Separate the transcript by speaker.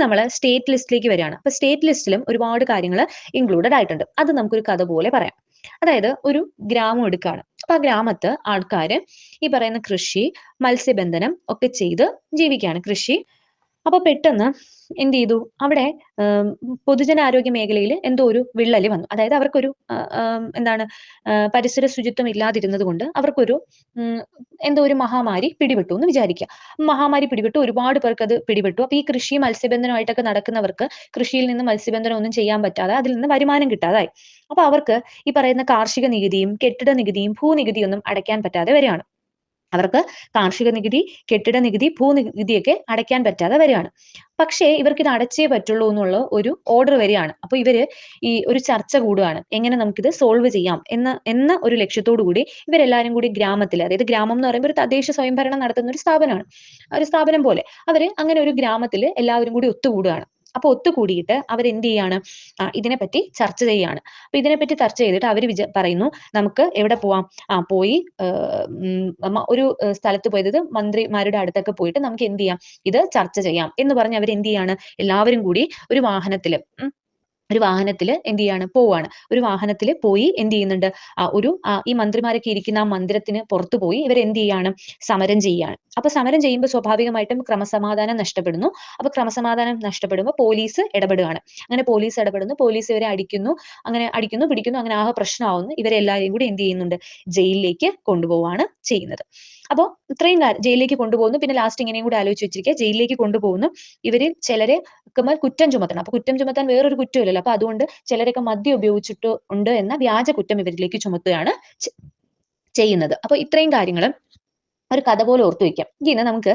Speaker 1: നമ്മൾ സ്റ്റേറ്റ് ലിസ്റ്റിലേക്ക് വരികയാണ്. അപ്പൊ സ്റ്റേറ്റ് ലിസ്റ്റിലും ഒരുപാട് കാര്യങ്ങൾ ഇൻക്ലൂഡഡ് ആയിട്ടുണ്ട്. അത് നമുക്കൊരു കഥ പോലെ പറയാം. അതായത് ഒരു ഗ്രാമം എടുക്കുകയാണ്. അപ്പൊ ആ ഗ്രാമത്ത് ആൾക്കാര് ഈ പറയുന്ന കൃഷി, മത്സ്യബന്ധനം ഒക്കെ ചെയ്ത് ജീവിക്കുകയാണ്. കൃഷി അപ്പൊ പെട്ടെന്ന് എന്ത് ചെയ്തു? അവിടെ പൊതുജനാരോഗ്യ മേഖലയിൽ എന്തോ ഒരു വിള്ളല് വന്നു. അതായത് അവർക്കൊരു എന്താണ് പരിസര ശുചിത്വം ഇല്ലാതിരുന്നത് കൊണ്ട് അവർക്കൊരു ഉം, എന്തോ ഒരു മഹാമാരി പിടിപെട്ടു എന്ന് വിചാരിക്കുക. മഹാമാരി പിടിപെട്ടു, ഒരുപാട് പേർക്ക് അത് പിടിപെട്ടു. അപ്പൊ ഈ കൃഷി മത്സ്യബന്ധനമായിട്ടൊക്കെ നടക്കുന്നവർക്ക് കൃഷിയിൽ നിന്ന് മത്സ്യബന്ധനം ഒന്നും ചെയ്യാൻ പറ്റാതെ അതിൽ നിന്ന് വരുമാനം കിട്ടാതായി. അപ്പൊ അവർക്ക് ഈ പറയുന്ന കാർഷിക നികുതിയും കെട്ടിട നികുതിയും ഭൂനികുതിയും ഒന്നും അടയ്ക്കാൻ പറ്റാതെ വരികയാണ്. അവർക്ക് കാർഷിക നികുതി, കെട്ടിട നികുതി, ഭൂനികുതിയൊക്കെ അടയ്ക്കാൻ പറ്റാതെ വരികയാണ്. പക്ഷേ ഇവർക്ക് ഇത് അടച്ചേ പറ്റുള്ളൂ എന്നുള്ള ഒരു ഓർഡർ വരികയാണ്. അപ്പൊ ഇവര് ഈ ഒരു ചർച്ച കൂടുകയാണ്. എങ്ങനെ നമുക്കിത് സോൾവ് ചെയ്യാം എന്ന ഒരു ലക്ഷ്യത്തോടു കൂടി ഇവരെല്ലാരും കൂടി ഗ്രാമത്തിൽ, അതായത് ഗ്രാമം എന്ന് പറയുമ്പോൾ ഒരു തദ്ദേശ സ്വയംഭരണം നടത്തുന്ന ഒരു സ്ഥാപനമാണ്. ഒരു സ്ഥാപനം പോലെ. അവര് അങ്ങനെ ഒരു ഗ്രാമത്തിൽ എല്ലാവരും കൂടി ഒത്തുകൂടുകയാണ്. അപ്പൊ ഒത്തുകൂടിയിട്ട് അവരെന്ത് ചെയ്യാണ്? ഇതിനെപ്പറ്റി ചർച്ച ചെയ്യാണ്. അപ്പൊ ഇതിനെപ്പറ്റി ചർച്ച ചെയ്തിട്ട് അവര് പറയുന്നു, നമുക്ക് എവിടെ പോവാം? പോയി ഒരു സ്ഥലത്ത് പോയത് മന്ത്രിമാരുടെ അടുത്തൊക്കെ പോയിട്ട് നമുക്ക് എന്ത് ചെയ്യാം? ഇത് ചർച്ച ചെയ്യാം എന്ന് പറഞ്ഞ് അവര് എന്ത് ചെയ്യാണ്? എല്ലാവരും കൂടി ഒരു വാഹനത്തില് ഒരു വാഹനത്തില് എന്ത് ചെയ്യാണ്? പോവാണ്. ഒരു വാഹനത്തില് പോയി എന്ത് ചെയ്യുന്നുണ്ട്? ഈ മന്ത്രിമാരൊക്കെ ഇരിക്കുന്ന ആ മന്ദിരത്തിന് പുറത്തു പോയി ഇവരെന്ത് ചെയ്യാണ്? സമരം ചെയ്യാണ്. അപ്പൊ സമരം ചെയ്യുമ്പോൾ സ്വാഭാവികമായിട്ടും ക്രമസമാധാനം നഷ്ടപ്പെടുന്നു. അപ്പൊ ക്രമസമാധാനം നഷ്ടപ്പെടുമ്പോൾ പോലീസ് ഇടപെടുകയാണ്. അങ്ങനെ പോലീസ് ഇടപെടുന്നു. പോലീസ് ഇവരെ അടിക്കുന്നു. അങ്ങനെ അടിക്കുന്നു, പിടിക്കുന്നു. അങ്ങനെ ആകെ പ്രശ്നമാവുന്നു. ഇവരെ എല്ലാവരെയും കൂടി എന്ത് ചെയ്യുന്നുണ്ട്? ജയിലിലേക്ക് കൊണ്ടുപോവാണ് ചെയ്യുന്നത്. അപ്പൊ ഇത്രയും ജയിലിലേക്ക് കൊണ്ടുപോകുന്നു. പിന്നെ ലാസ്റ്റ് ഇങ്ങനെയും കൂടി ആലോചിച്ച് വെച്ചിരിക്കുക. ജയിലിലേക്ക് കൊണ്ടുപോകുന്നു. ഇവരിൽ ചിലരെ മേൽ കുറ്റം ചുമത്തണം. അപ്പൊ കുറ്റം ചുമത്താൻ വേറൊരു കുറ്റമില്ലല്ലോ. അപ്പൊ അതുകൊണ്ട് ചിലരൊക്കെ മദ്യം ഉപയോഗിച്ചിട്ട് ഉണ്ട് എന്ന വ്യാജ കുറ്റം ഇവരിലേക്ക് ചുമത്തുകയാണ് ചെയ്യുന്നത്. അപ്പൊ ഇത്രയും കാര്യങ്ങൾ ഒരു കഥ പോലെ ഓർത്തു വെക്കാം. ഇനി നമുക്ക്